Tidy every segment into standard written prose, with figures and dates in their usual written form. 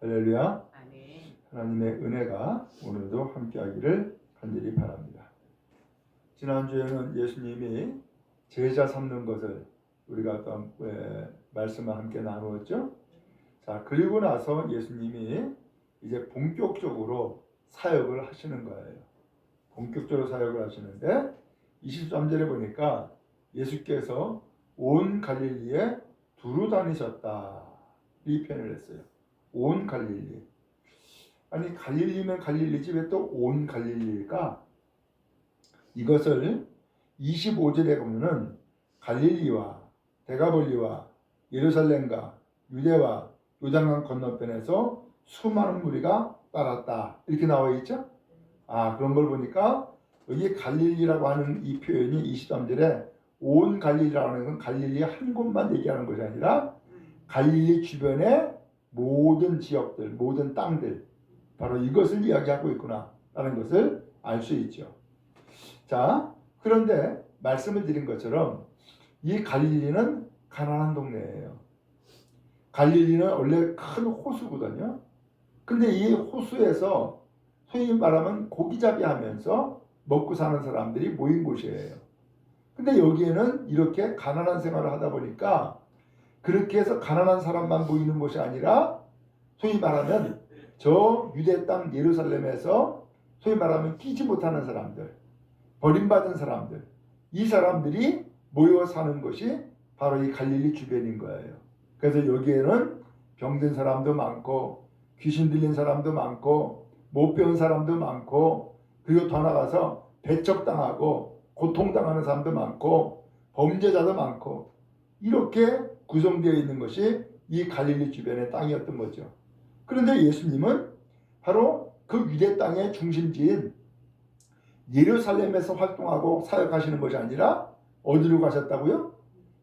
할렐루야. 아멘. 하나님의 은혜가 오늘도 함께하기를 간절히 바랍니다. 지난주에는 예수님이 제자 삼는 것을 우리가 또 말씀을 함께 나누었죠. 자, 그리고 나서 예수님이 이제 본격적으로 사역을 하시는 거예요. 본격적으로 사역을 하시는데 23절에 보니까 예수께서 온 갈릴리에 두루 다니셨다, 이 표현을 했어요. 온 갈릴리. 아니, 갈릴리면 갈릴리지 왜 또 온 갈릴리일까? 이것을 25절에 보면은 갈릴리와 데가볼리와 예루살렘과 유대와 요단강 건너편에서 수많은 무리가 따랐다, 이렇게 나와 있죠. 그런 걸 보니까 여기 갈릴리라고 하는 이 표현이 23절에 온 갈릴리라고 하는 건 갈릴리 한 곳만 얘기하는 것이 아니라 갈릴리 주변의 모든 지역들, 모든 땅들, 바로 이것을 이야기하고 있구나 라는 것을 알 수 있죠. 자, 그런데 말씀을 드린 것처럼 이 갈릴리는 가난한 동네예요. 갈릴리는 원래 큰 호수거든요. 근데 이 호수에서 소위 말하면 고기잡이 하면서 먹고 사는 사람들이 모인 곳이에요. 근데 여기에는 이렇게 가난한 생활을 하다 보니까 그렇게 해서 가난한 사람만 모이는 것이 아니라 소위 말하면 저 유대 땅 예루살렘에서 소위 말하면 끼지 못하는 사람들, 버림받은 사람들, 이 사람들이 모여 사는 것이 바로 이 갈릴리 주변인 거예요. 그래서 여기에는 병든 사람도 많고 귀신 들린 사람도 많고 못 배운 사람도 많고, 그리고 더 나가서 배척당하고 고통당하는 사람도 많고 범죄자도 많고, 이렇게 구성되어 있는 것이 이 갈릴리 주변의 땅이었던 거죠. 그런데 예수님은 바로 그 유대 땅의 중심지인 예루살렘에서 활동하고 사역하시는 것이 아니라 어디로 가셨다고요?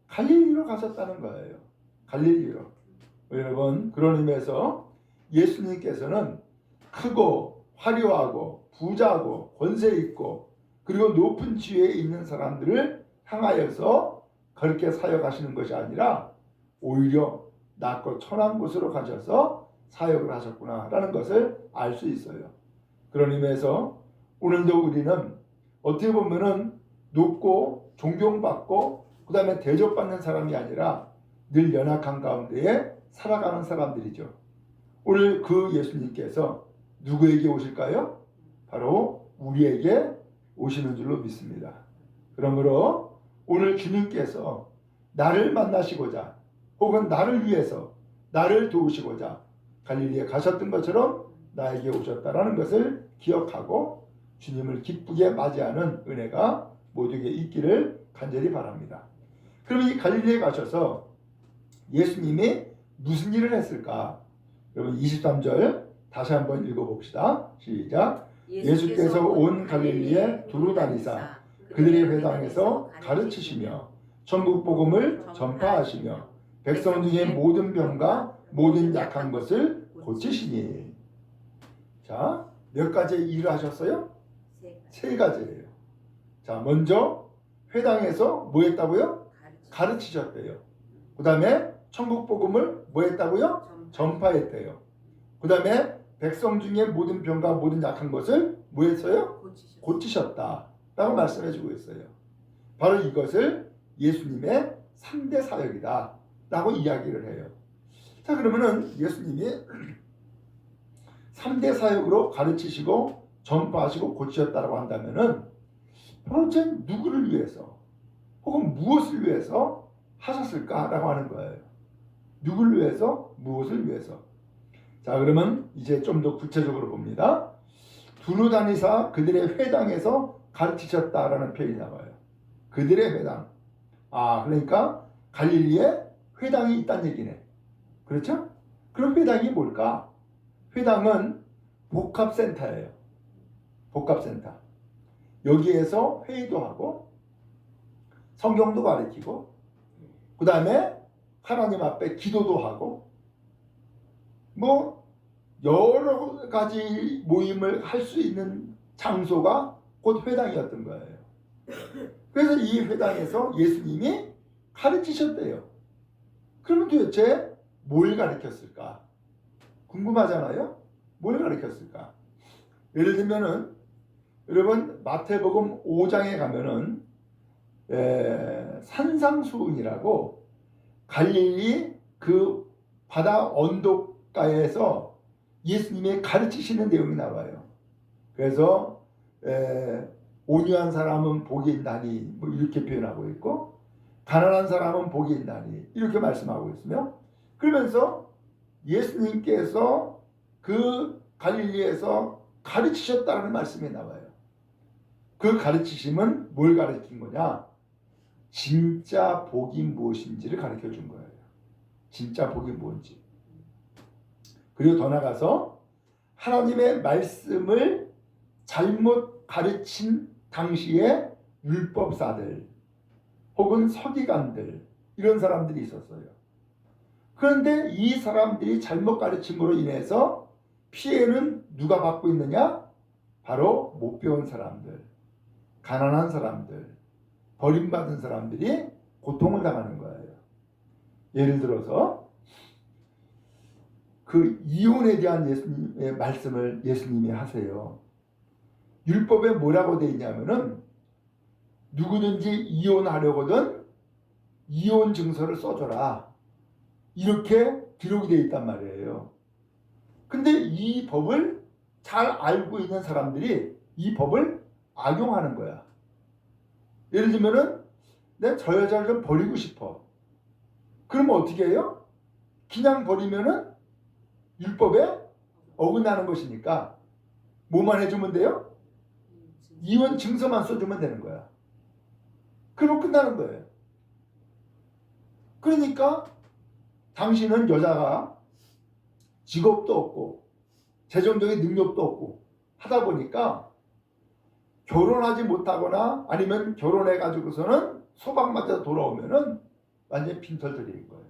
갈릴리로 가셨다는 거예요. 갈릴리로. 여러분, 그런 의미에서 예수님께서는 크고 화려하고 부자고 권세 있고 그리고 높은 지위에 있는 사람들을 향하여서 그렇게 사역하시는 것이 아니라 오히려 낮고 천한 곳으로 가셔서 사역을 하셨구나라는 것을 알 수 있어요. 그런 의미에서 오늘도 우리는 어떻게 보면은 높고 존경받고 그 다음에 대접받는 사람이 아니라 늘 연약한 가운데에 살아가는 사람들이죠. 오늘 그 예수님께서 누구에게 오실까요? 바로 우리에게 오시는 줄로 믿습니다. 그러므로 오늘 주님께서 나를 만나시고자 혹은 나를 위해서 나를 도우시고자 갈릴리에 가셨던 것처럼 나에게 오셨다라는 것을 기억하고 주님을 기쁘게 맞이하는 은혜가 모두에게 있기를 간절히 바랍니다. 그럼 이 갈릴리에 가셔서 예수님이 무슨 일을 했을까? 여러분 23절 다시 한번 읽어봅시다. 시작. 예수께서 온 갈릴리에 두루 다니사 그들의 회당에서 가르치시며 천국 복음을 전파하시며 백성 중의 모든 병과 모든 약한 것을 고치시니. 자, 몇 가지 일을 하셨어요? 세 가지예요. 자, 먼저 회당에서 뭐 했다고요? 가르치셨대요. 그 다음에 천국 복음을 뭐 했다고요? 전파했대요. 그 다음에 백성 중에 모든 병과 모든 약한 것을 뭐 했어요? 고치셨다 라고 말씀해주고 있어요. 바로 이것을 예수님의 3대 사역이다 라고 이야기를 해요. 자, 그러면은 예수님이 3대 사역으로 가르치시고 전파하시고 고치셨다고 한다면은 도대체 누구를 위해서 혹은 무엇을 위해서 하셨을까라고 하는 거예요. 누구를 위해서, 무엇을 위해서. 자, 그러면 이제 좀 더 구체적으로 봅니다. 두루 다니사 그들의 회당에서 가르치셨다라는 표현이 나와요. 그들의 회당. 그러니까 갈릴리에 회당이 있다는 얘기네. 그렇죠? 그럼 회당이 뭘까? 회당은 복합센터예요. 복합센터. 여기에서 회의도 하고 성경도 가르치고 그 다음에 하나님 앞에 기도도 하고 뭐 여러 가지 모임을 할 수 있는 장소가 곧 회당이었던 거예요. 그래서 이 회당에서 예수님이 가르치셨대요. 그러면 도대체 뭘 가르쳤을까? 궁금하잖아요. 뭘 가르쳤을까? 예를 들면은 여러분 마태복음 5장에 가면은 산상수훈이라고 갈릴리 그 바다 언덕가에서 예수님이 가르치시는 내용이 나와요. 그래서 온유한 사람은 복이 있나니 뭐 이렇게 표현하고 있고, 가난한 사람은 복이 있나니 이렇게 말씀하고 있으며, 그러면서 예수님께서 그 갈릴리에서 가르치셨다는 말씀이 나와요. 그 가르치심은 뭘 가르친 거냐? 진짜 복이 무엇인지를 가르쳐 준 거예요. 진짜 복이 뭔지. 그리고 더 나가서 하나님의 말씀을 잘못 가르친 당시의 율법사들 혹은 서기관들, 이런 사람들이 있었어요. 그런데 이 사람들이 잘못 가르침으로 인해서 피해는 누가 받고 있느냐? 바로 못 배운 사람들, 가난한 사람들, 버림받은 사람들이 고통을 당하는 거예요. 예를 들어서 그 이혼에 대한 예수님의 말씀을 예수님이 하세요. 율법에 뭐라고 되어 있냐면은 누구든지 이혼하려거든 이혼 증서를 써줘라, 이렇게 기록이 되어 있단 말이에요. 근데 이 법을 잘 알고 있는 사람들이 이 법을 악용하는 거야. 예를 들면은 내가 저 여자를 좀 버리고 싶어. 그러면 어떻게 해요? 그냥 버리면은 율법에 어긋나는 것이니까 뭐만 해주면 돼요? 이혼 증서만 써주면 되는 거야. 그러면 끝나는 거예요. 그러니까 당신은 여자가 직업도 없고 재정적인 능력도 없고 하다 보니까 결혼하지 못하거나 아니면 결혼해 가지고서는 소방 맞아서 돌아오면은 완전히 빈털터리인 거예요.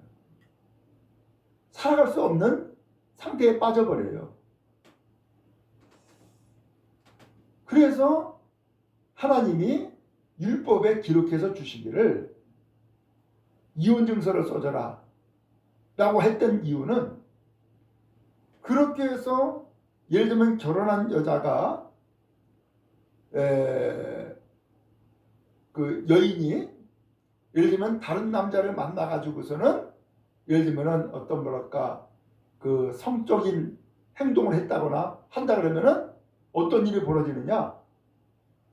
살아갈 수 없는 상태에 빠져버려요. 그래서 하나님이 율법에 기록해서 주시기를 이혼증서를 써줘라 라고 했던 이유는, 그렇게 해서 예를 들면 결혼한 여자가 그 여인이 예를 들면 다른 남자를 만나 가지고서는 예를 들면은 어떤 뭐랄까 그 성적인 행동을 했다거나 한다 그러면은 어떤 일이 벌어지느냐?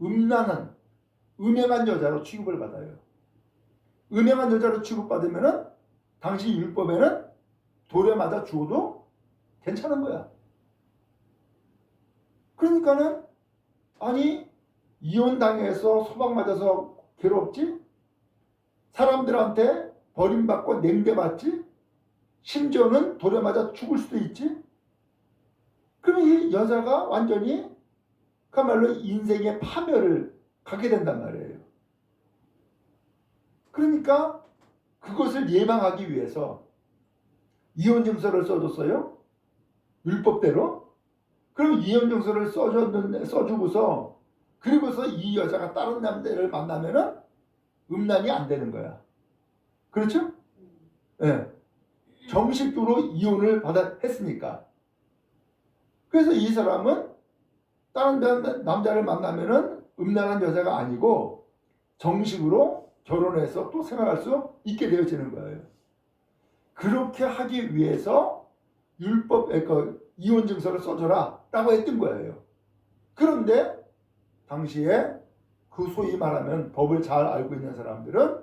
음란한 음행한 여자로 취급을 받아요. 음행한 여자로 취급받으면은 당시 율법에는 돌에 맞아 죽어도 괜찮은 거야. 그러니까는 아니 이혼당해서 소방 맞아서 괴롭지? 사람들한테 버림받고 냉대받지? 심지어는 돌에 맞아 죽을 수도 있지? 그러면 이 여자가 완전히 그야말로 인생의 파멸을 갖게 된단 말이에요. 그러니까 그것을 예방하기 위해서 이혼증서를 써줬어요. 율법대로. 그럼 이혼증서를 써주고서 그리고서 이 여자가 다른 남자를 만나면은 음란이 안 되는 거야. 그렇죠? 네. 정식으로 이혼을 했으니까. 그래서 이 사람은 다른 남자를 만나면은 음란한 여자가 아니고 정식으로 결혼해서 또 생활할 수 있게 되어지는 거예요. 그렇게 하기 위해서 율법, 이혼 증서를 써줘라 라고 했던 거예요. 그런데 당시에 그 소위 말하면 법을 잘 알고 있는 사람들은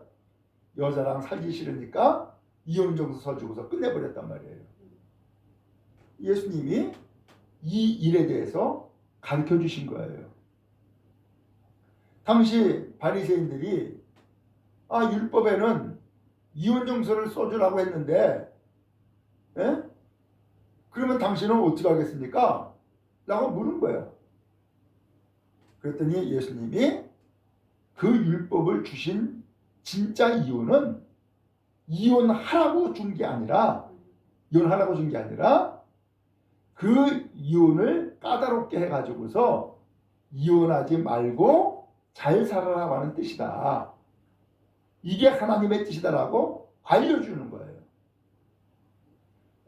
여자랑 살기 싫으니까 이혼 증서 써주고서 끝내버렸단 말이에요. 예수님이 이 일에 대해서 가르쳐 주신 거예요. 당시 바리새인들이 율법에는 이혼 증서를 써주라고 했는데 그러면 당신은 어떻게 하겠습니까? 라고 물은 거예요. 그랬더니 예수님이 그 율법을 주신 진짜 이유는 이혼하라고 준 게 아니라 그 이혼을 까다롭게 해가지고서 이혼하지 말고 잘 살아라고 하는 뜻이다. 이게 하나님의 뜻이다라고 알려주는 거예요.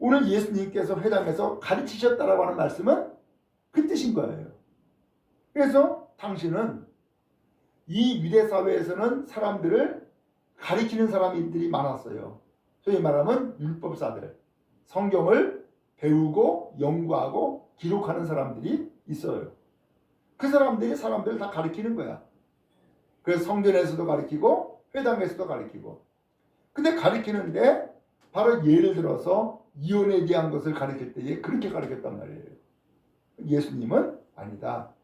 오늘 예수님께서 회당에서 가르치셨다라고 하는 말씀은 그 뜻인 거예요. 그래서 당신은 이 위대 사회에서는 사람들을 가리키는 사람들이 많았어요. 소위 말하면 율법사들, 성경을 배우고 연구하고 기록하는 사람들이 있어요. 그 사람들이 사람들을 다 가리키는 거야. 그래서 성전에서도 가리키고 회당에서도 가리키고. 근데 가리키는데 바로 예를 들어서 이혼에 대한 것을 가리킬 때에 그렇게 가리켰단 말이에요. 예수님은 아니다.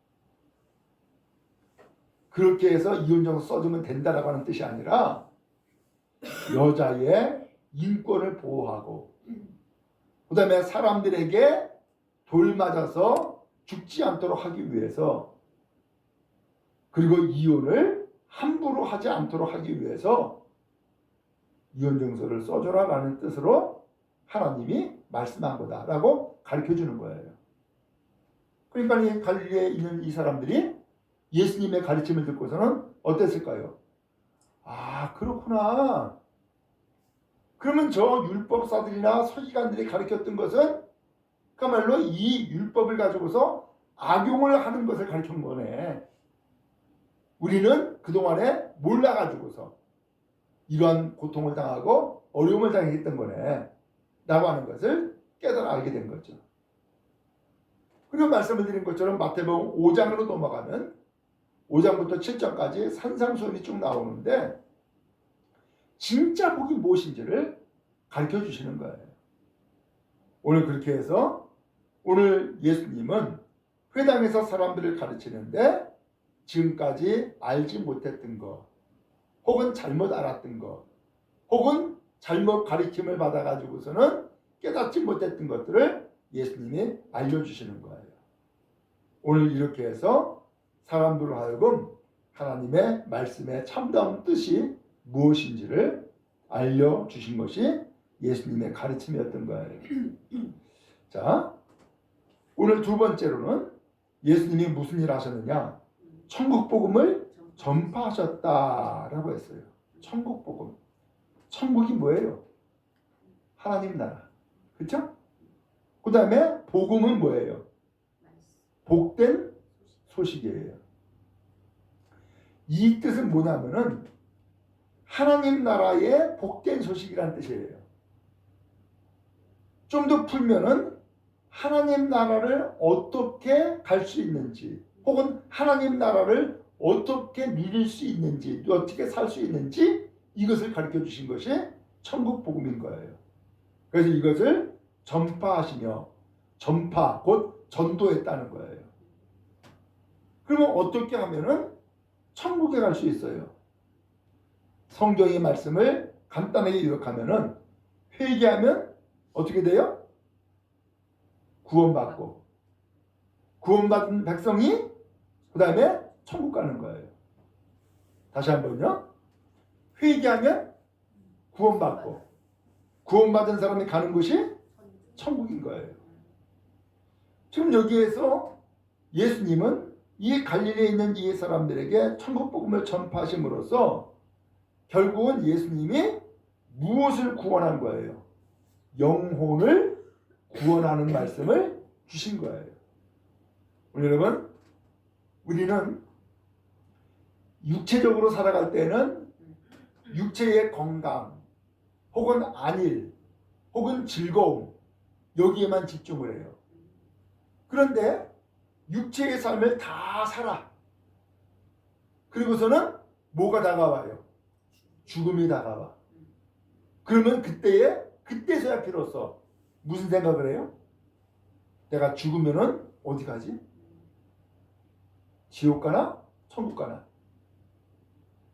그렇게 해서 이혼정서 써주면 된다라고 하는 뜻이 아니라 여자의 인권을 보호하고 그 다음에 사람들에게 돌 맞아서 죽지 않도록 하기 위해서 그리고 이혼을 함부로 하지 않도록 하기 위해서 이혼정서를 써줘라라는 뜻으로 하나님이 말씀한 거다라고 가르쳐주는 거예요. 그러니까 이 갈릴리에 있는 이 사람들이 예수님의 가르침을 듣고서는 어땠을까요? 아, 그렇구나. 그러면 저 율법사들이나 서기관들이 가르쳤던 것은 그야말로 이 율법을 가지고서 악용을 하는 것을 가르친 거네. 우리는 그동안에 몰라가지고서 이러한 고통을 당하고 어려움을 당했던 거네. 라고 하는 것을 깨달아 알게 된 거죠. 그리고 말씀을 드린 것처럼 마태복음 5장으로 넘어가면 5장부터 7장까지 산상수훈이 쭉 나오는데 진짜 복이 무엇인지를 가르쳐 주시는 거예요. 오늘 그렇게 해서 오늘 예수님은 회당에서 사람들을 가르치는데 지금까지 알지 못했던 것 혹은 잘못 알았던 것 혹은 잘못 가르침을 받아가지고서는 깨닫지 못했던 것들을 예수님이 알려주시는 거예요. 오늘 이렇게 해서 사람들로 하여금 하나님의 말씀의 참다운 뜻이 무엇인지를 알려주신 것이 예수님의 가르침이었던 거예요. 자, 오늘 두 번째로는 예수님이 무슨 일을 하셨느냐? 천국 복음을 전파하셨다라고 했어요. 천국 복음. 천국이 뭐예요? 하나님 나라. 그렇죠? 그 다음에 복음은 뭐예요? 복된 소식이에요. 이 뜻은 뭐냐면은 하나님 나라의 복된 소식이라는 뜻이에요. 좀 더 풀면은 하나님 나라를 어떻게 갈 수 있는지 혹은 하나님 나라를 어떻게 누릴 수 있는지 어떻게 살 수 있는지 이것을 가르쳐 주신 것이 천국 복음인 거예요. 그래서 이것을 전파하시며 전파 곧 전도했다는 거예요. 그러면 어떻게 하면은 천국에 갈 수 있어요? 성경의 말씀을 간단하게 요약하면은 회개하면 어떻게 돼요? 구원받고 구원받은 백성이 그 다음에 천국 가는 거예요. 다시 한번요. 회개하면 구원받고 구원받은 사람이 가는 곳이 천국인 거예요. 지금 여기에서 예수님은 이 갈릴리에 있는 이 사람들에게 천국 복음을 전파하심으로써 결국은 예수님이 무엇을 구원한 거예요? 영혼을 구원하는 말씀을 주신 거예요. 여러분, 우리는 육체적으로 살아갈 때는 육체의 건강 혹은 안일 혹은 즐거움 여기에만 집중을 해요. 그런데 육체의 삶을 다 살아. 그리고서는 뭐가 다가와요? 죽음이 다가와. 그러면 그때서야 비로소 무슨 생각을 해요? 내가 죽으면은 어디 가지? 지옥 가나? 천국 가나?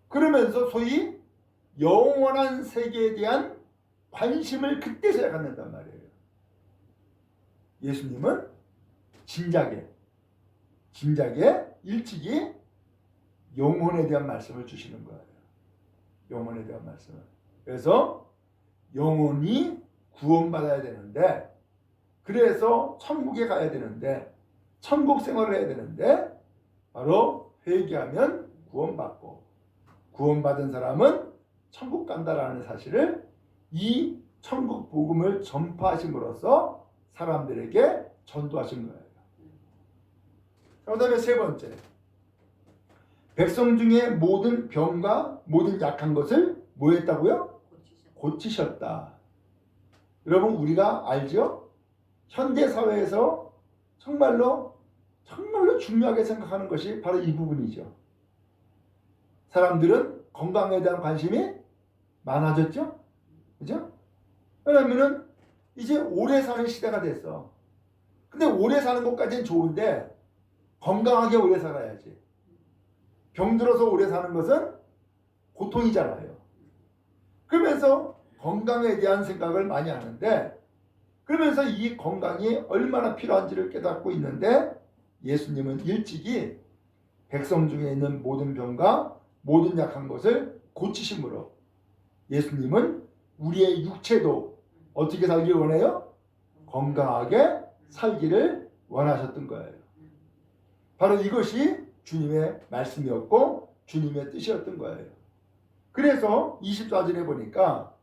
그러면서 소위 영원한 세계에 대한 관심을 그때서야 갖는단 말이에요. 예수님은 진작에 일찍이 영혼에 대한 말씀을 주시는 거예요. 영혼에 대한 말씀을. 그래서 영혼이 구원받아야 되는데 그래서 천국에 가야 되는데 천국 생활을 해야 되는데 바로 회개하면 구원받고 구원받은 사람은 천국 간다라는 사실을 이 천국 복음을 전파하심으로써 사람들에게 전도하신 거예요. 그 다음에 세 번째, 백성 중에 모든 병과 모든 약한 것을 뭐 했다고요? 고치셨다. 여러분, 우리가 알죠? 현대 사회에서 정말로 중요하게 생각하는 것이 바로 이 부분이죠. 사람들은 건강에 대한 관심이 많아졌죠? 그죠? 왜냐면은 이제 오래 사는 시대가 됐어. 근데 오래 사는 것까지는 좋은데 건강하게 오래 살아야지. 병들어서 오래 사는 것은 고통이잖아요. 그러면서 건강에 대한 생각을 많이 하는데, 그러면서 이 건강이 얼마나 필요한지를 깨닫고 있는데, 예수님은 일찍이 백성 중에 있는 모든 병과 모든 약한 것을 고치심으로 예수님은 우리의 육체도 어떻게 살기 원해요? 건강하게 살기를 원하셨던 거예요. 바로 이것이 주님의 말씀이었고 주님의 뜻이었던 거예요. 그래서 24절에 보니까,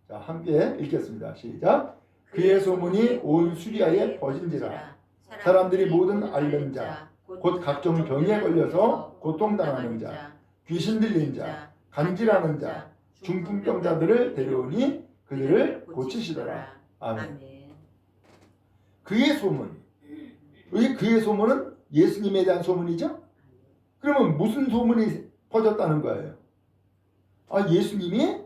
자, 함께 읽겠습니다. 시작. 그의 소문이 온 수리아에 퍼진지라. 사람들이 모든 앓는 자, 곧 각종 병에 걸려서 고통당하는 자, 귀신 들린 자, 간질하는 자, 중풍병자들을 데려오니 그들을 고치시더라. 아멘. 그의 소문. 그의 소문은 예수님에 대한 소문이죠? 그러면 무슨 소문이 퍼졌다는 거예요? 아, 예수님이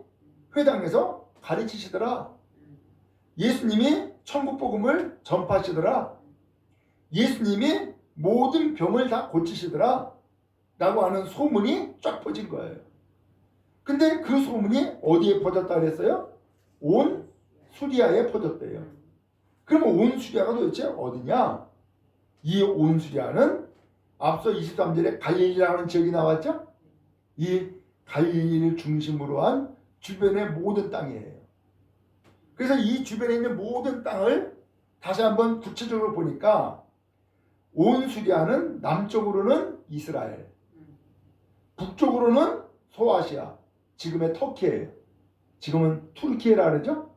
회당에서 가르치시더라. 예수님이 천국 복음을 전파하시더라. 예수님이 모든 병을 다 고치시더라. 라고 하는 소문이 쫙 퍼진 거예요. 근데 그 소문이 어디에 퍼졌다 그랬어요? 온 수리아에 퍼졌대요. 그러면 온 수리아가 도대체 어디냐? 이 온 수리아는 앞서 23절에 갈릴리라는 지역이 나왔죠? 이 갈릴리를 중심으로 한 주변의 모든 땅이에요. 그래서 이 주변에 있는 모든 땅을 다시 한번 구체적으로 보니까 온 수리아는 남쪽으로는 이스라엘, 북쪽으로는 소아시아, 지금의 터키예요. 지금은 투르키에라 그러죠?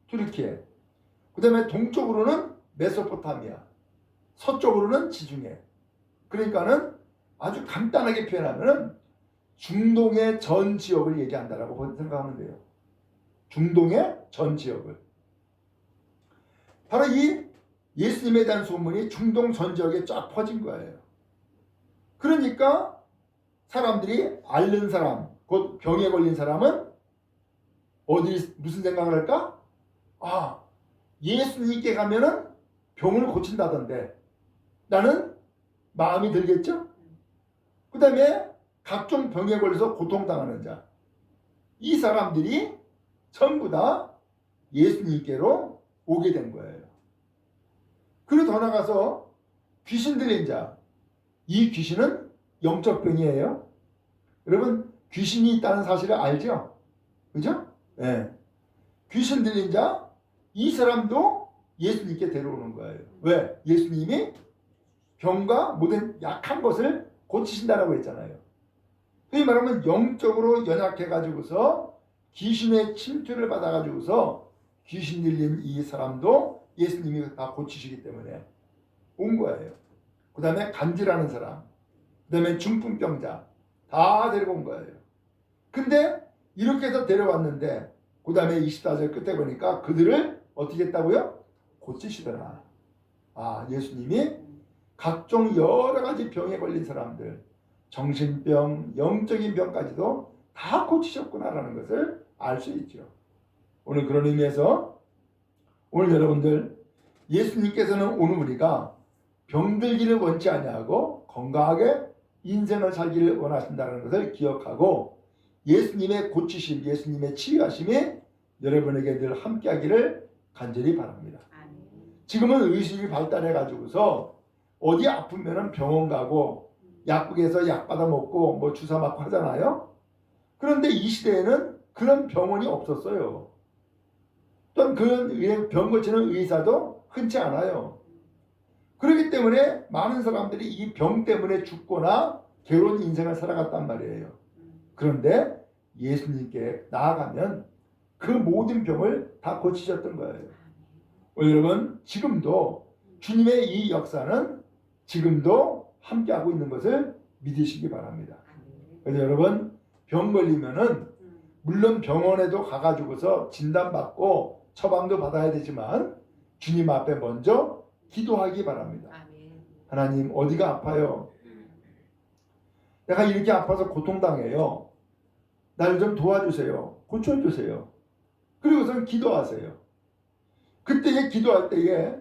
투르키에. 그 다음에 동쪽으로는 메소포타미아, 서쪽으로는 지중해. 그러니까는 아주 간단하게 표현하면은 중동의 전 지역을 얘기한다라고 생각하면 돼요. 중동의 전 지역을. 바로 이 예수님에 대한 소문이 중동 전 지역에 쫙 퍼진 거예요. 그러니까 사람들이 앓는 사람, 곧 병에 걸린 사람은 어디 무슨 생각을 할까? 아, 예수님께 가면은 병을 고친다던데 나는 마음이 들겠죠? 그 다음에 각종 병에 걸려서 고통당하는 자, 이 사람들이 전부 다 예수님께로 오게 된 거예요. 그리고 더 나가서 귀신 들린 자, 이 귀신은 영적 병이에요. 여러분, 귀신이 있다는 사실을 알죠? 그죠? 네. 귀신 들린 자, 이 사람도 예수님께 데려오는 거예요. 왜? 예수님이 병과 모든 약한 것을 고치신다라고 했잖아요. 흔히 말하면 영적으로 연약해가지고서 귀신의 침투를 받아가지고서 귀신 들린 이 사람도 예수님이 다 고치시기 때문에 온 거예요. 그 다음에 간질하는 사람, 그 다음에 중풍병자 다 데리고 온 거예요. 근데 이렇게 해서 데려왔는데 그 다음에 24절 끝에 보니까 그들을 어떻게 했다고요? 고치시더라. 아, 예수님이 각종 여러 가지 병에 걸린 사람들, 정신병, 영적인 병까지도 다 고치셨구나라는 것을 알 수 있죠. 오늘 그런 의미에서 오늘 여러분들, 예수님께서는 오늘 우리가 병들기를 원치 아니하고 건강하게 인생을 살기를 원하신다는 것을 기억하고 예수님의 고치심, 예수님의 치유하심이 여러분에게 늘 함께하기를 간절히 바랍니다. 지금은 의식이 발달해 가지고서 어디 아프면은 병원 가고 약국에서 약 받아 먹고 뭐 주사 맞고 하잖아요. 그런데 이 시대에는 그런 병원이 없었어요. 또한 그런 병 고치는 의사도 흔치 않아요. 그렇기 때문에 많은 사람들이 이 병 때문에 죽거나 괴로운 인생을 살아갔단 말이에요. 그런데 예수님께 나아가면 그 모든 병을 다 고치셨던 거예요. 여러분 지금도 주님의 이 역사는 지금도 함께하고 있는 것을 믿으시기 바랍니다. 그래서 여러분 병 걸리면은 물론 병원에도 가가지고서 진단받고 처방도 받아야 되지만 주님 앞에 먼저 기도하기 바랍니다. 하나님 어디가 아파요? 내가 이렇게 아파서 고통당해요. 나를 좀 도와주세요. 고쳐주세요. 그리고선 기도하세요. 그때 기도할 때에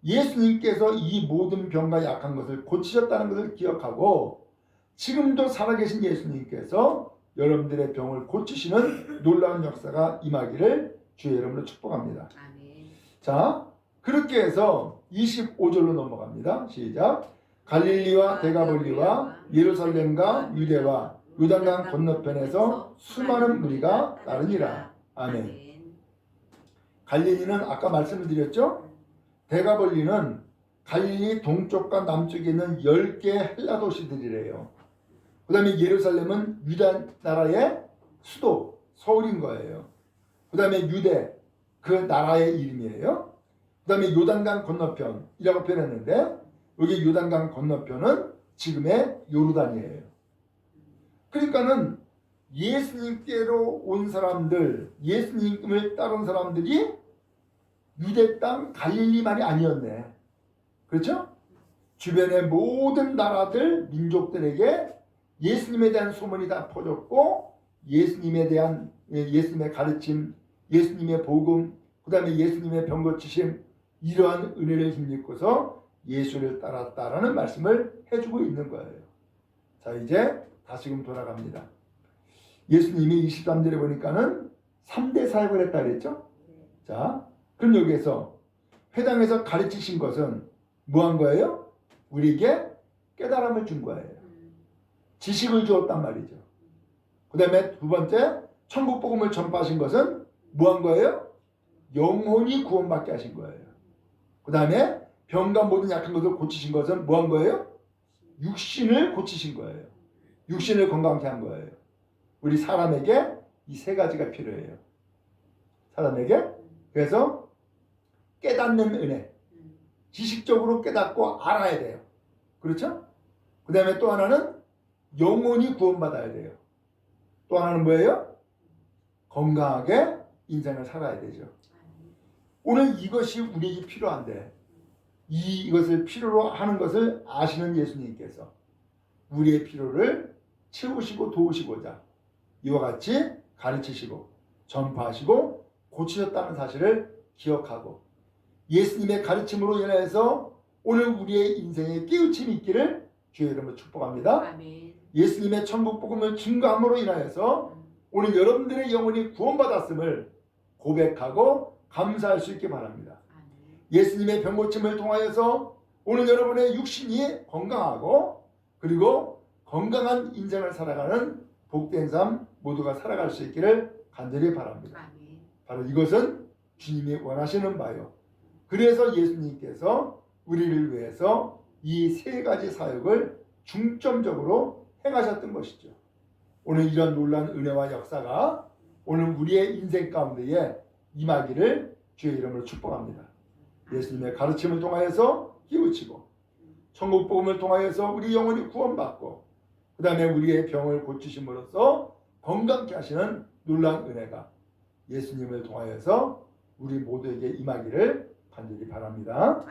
예수님께서 이 모든 병과 약한 것을 고치셨다는 것을 기억하고 지금도 살아계신 예수님께서 여러분들의 병을 고치시는 놀라운 역사가 임하기를 주의 이름으로 축복합니다. 아멘. 자, 그렇게 해서 25절로 넘어갑니다. 시작. 갈릴리와 데가볼리와 예루살렘과 유대와 요단강 건너편에서 수많은 무리가 따르니라. 아멘. 갈릴리는 아까 말씀을 드렸죠. 데가볼리는 갈릴리 동쪽과 남쪽에 있는 10개 헬라 도시들이래요. 그 다음에 예루살렘은 유다 나라의 수도, 서울인 거예요. 그 다음에 유대, 그 나라의 이름이에요. 그 다음에 요단강 건너편이라고 표현했는데 여기 요단강 건너편은 지금의 요르단이에요. 그러니까는 예수님께로 온 사람들, 예수님을 따른 사람들이 유대 땅 갈릴리만이 아니었네. 그렇죠? 주변의 모든 나라들, 민족들에게 예수님에 대한 소문이 다 퍼졌고 예수님에 대한 예수님의 가르침, 예수님의 복음, 그 다음에 예수님의 병 고치심 이러한 은혜를 힘입고서 예수를 따랐다라는 말씀을 해주고 있는 거예요. 자 이제 다시금 돌아갑니다. 예수님이 23절에 보니까는 3대 사역을 했다 그랬죠? 자 그럼 여기에서 회당에서 가르치신 것은 뭐 한 거예요? 우리에게 깨달음을 준 거예요. 지식을 주었단 말이죠. 그 다음에 두 번째 천국 복음을 전파하신 것은 뭐 한 거예요? 영혼이 구원받게 하신 거예요. 그 다음에 병과 모든 약한 것을 고치신 것은 뭐 한 거예요? 육신을 고치신 거예요. 육신을 건강케 한 거예요. 우리 사람에게 이 세 가지가 필요해요. 사람에게 그래서 깨닫는 은혜, 지식적으로 깨닫고 알아야 돼요. 그렇죠? 그 다음에 또 하나는 영혼이 구원받아야 돼요. 또 하나는 뭐예요? 건강하게 인생을 살아야 되죠. 오늘 이것이 우리에게 필요한데 이것을 필요로 하는 것을 아시는 예수님께서 우리의 필요를 채우시고 도우시고자 이와 같이 가르치시고 전파하시고 고치셨다는 사실을 기억하고 예수님의 가르침으로 인해서 오늘 우리의 인생에 깨우침이 있기를 주의 이름으로 축복합니다. 아멘. 예수님의 천국 복음을 증거함으로 인하여서 오늘 여러분들의 영혼이 구원받았음을 고백하고 감사할 수 있기 바랍니다. 아멘. 예수님의 병고침을 통하여서 오늘 여러분의 육신이 건강하고 그리고 건강한 인생을 살아가는 복된 삶 모두가 살아갈 수 있기를 간절히 바랍니다. 아멘. 바로 이것은 주님이 원하시는 바요. 그래서 예수님께서 우리를 위해서 이 세 가지 사역을 중점적으로 행하셨던 것이죠. 오늘 이런 놀라운 은혜와 역사가 오늘 우리의 인생 가운데에 임하기를 주의 이름으로 축복합니다. 예수님의 가르침을 통하여서 깨우치고 천국 복음을 통하여서 우리 영혼이 구원받고 그 다음에 우리의 병을 고치심으로써 건강케 하시는 놀라운 은혜가 예수님을 통하여서 우리 모두에게 임하기를 간절히 바랍니다.